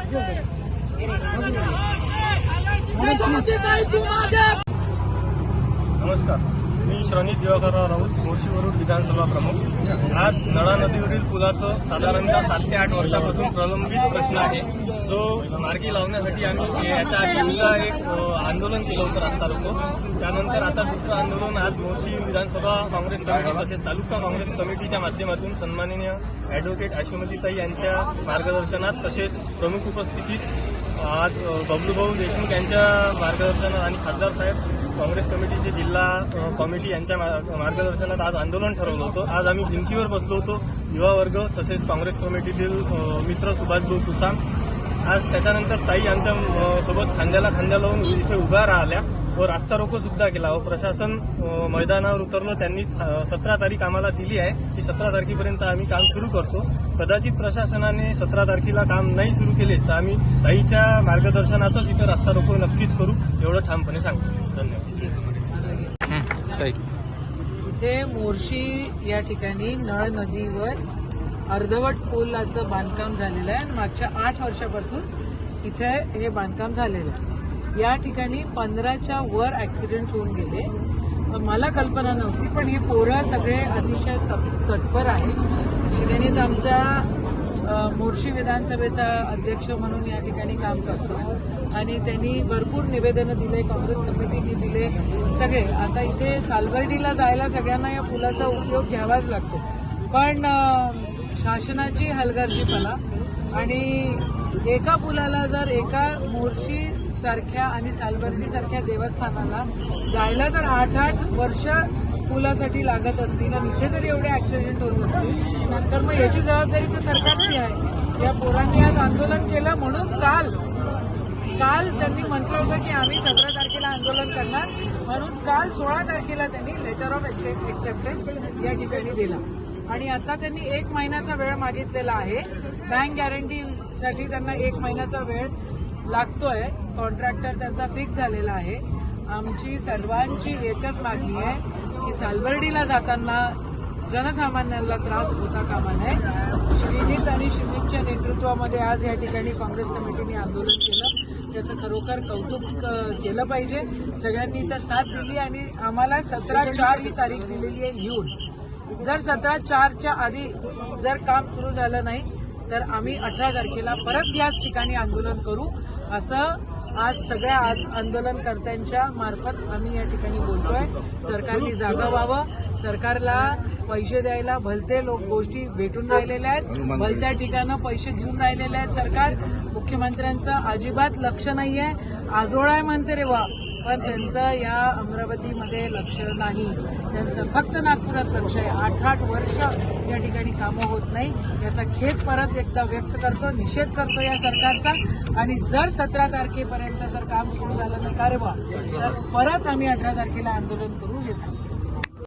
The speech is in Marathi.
नमस्कार, मी श्रवणीत दिवाकरराव राऊत, मोर्शीवरून विधानसभा प्रमुख। आज नळा नदीवरील पुलाचं साधारणतः 7 ते 8 वर्षापासून प्रलंबित प्रश्न आहे, जो मार्गी लावण्यासाठी आम्ही याच्या आधीचा एक आंदोलन केलं होतं, रस्ता रोको। त्यानंतर आता दुसरं आंदोलन आज मोर्शी विधानसभा काँग्रेस कमिटी तसेच तालुका काँग्रेस कमिटीच्या माध्यमातून सन्माननीय ॲडव्होकेट आशुमतीताई यांच्या मार्गदर्शनात तसेच प्रमुख उपस्थितीत आज बबलूभाऊ देशमुख यांच्या मार्गदर्शनात आणि खासदार साहेब काँग्रेस कमिटीचे जिल्हा कमिटी यांच्या मार्गदर्शनात आज आंदोलन ठरवलं होतं। आज आम्ही भिंतीवर बसलो होतो, युवा वर्ग तसेच काँग्रेस कमिटीतील मित्र सुभाषभाऊ तुसाम। आज त्याच्यानंतर ताई आमच्या सोबत खांद्याला खांद्या लावून इथे उभ्या राहिल्या व रास्ता रोको सुद्धा केला व प्रशासन मैदानावर उतरलो। त्यांनी 17 तारीख आम्हाला दिली आहे की 17 तारखेपर्यंत आम्ही काम सुरू करतो। कदाचित प्रशासनाने 17 तारखेला काम नाही सुरू केले तर आम्ही ताईच्या मार्गदर्शनातच इथे रास्ता रोको नक्कीच करू, एवढं ठामपणे सांगतो। धन्यवाद। इथे मोर्शी या ठिकाणी नळ नदीवर अर्धवट पुलाचं बांधकाम झालेलं आहे आणि मागच्या 8 वर्षापासून इथे हे बांधकाम झालेलं आहे। या ठिकाणी 15च्या वर ऍक्सिडेंट होऊन गेले। मला कल्पना नव्हती, पण हे पोरं सगळे अतिशय तत्पर आहे। शिवसेनेत आमचा मोर्शी विधानसभेचा अध्यक्ष म्हणून या ठिकाणी काम करतो आणि त्यांनी भरपूर निवेदनं दिले, काँग्रेस कमिटीने दिले सगळे। आता इथे सालबर्डीला जायला सगळ्यांना या पुलाचा उपयोग घ्यावाच लागतो, पण शासनाची हलगर्जीपणा आणि एका पुलाला जर एका मोर्शी सारख्या आणि सालबर्डी सारख्या देवस्थानाला जायला जर 8-8 वर्ष पुलासाठी लागत असतील आणि इथे जर एवढे ऍक्सिडेंट होत असतील तर मग याची जबाबदारी तर सरकारची आहे। या पोरांनी आज आंदोलन केलं म्हणून काल त्यांनी म्हटलं होतं की आम्ही 17 तारखेला आंदोलन करणार, म्हणून काल 16 तारखेला त्यांनी लेटर ऑफ एक्सेप्टन्स या ठिकाणी दिला आणि आता त्यांनी 1 महिन्याचा वेळ मागितलेला आहे। बँक गॅरंटीसाठी त्यांना 1 महिन्याचा वेळ लागतोय। कॉन्ट्रॅक्टर त्यांचा फिक्स झालेला आहे। आमची सर्वांची एकच मागणी आहे की सालबर्डीला जाताना जनसामान्यांना त्रास होता कामा नये। श्रीनीत आणि श्रीनीतच्या नेतृत्वामध्ये आज या ठिकाणी काँग्रेस कमिटीने आंदोलन केलं, त्याचं खरोखर कौतुक केलं पाहिजे। सगळ्यांनी इथं साथ दिली आणि आम्हाला 17/4 ही तारीख दिलेली आहे लिहून। जर 17/4च्या आधी जर काम सुरू झालं नाही तर आम्ही 18 तारखेला परत याच ठिकाणी आंदोलन करू, असं आज सगळ्या आंदोलनकर्त्यांच्या मार्फत आम्ही या ठिकाणी बोलतोय। सरकारने जागा व्हावं, सरकारला पैसे द्यायला भलते लोक गोष्टी भेटून राहिलेल्या आहेत, भलत्या ठिकाणं पैसे देऊन राहिलेले आहेत सरकार। मुख्यमंत्र्यांचं अजिबात लक्ष नाहीये, आजोळा आहे म्हणते रे वा, पण त्यांचं या अमरावतीमध्ये लक्ष नाही, त्यांचं फक्त नागपुरात लक्ष आहे। 8-8 वर्ष या ठिकाणी कामं होत नाही, याचा खेद परत एकदा व्यक्त करतो, निषेध करतो या सरकारचा। आणि जर 17 तारखेपर्यंत जर काम सुरू झालं नाही का रे बा, तर परत आम्ही 18 तारखेला आंदोलन करू हे सांगतो।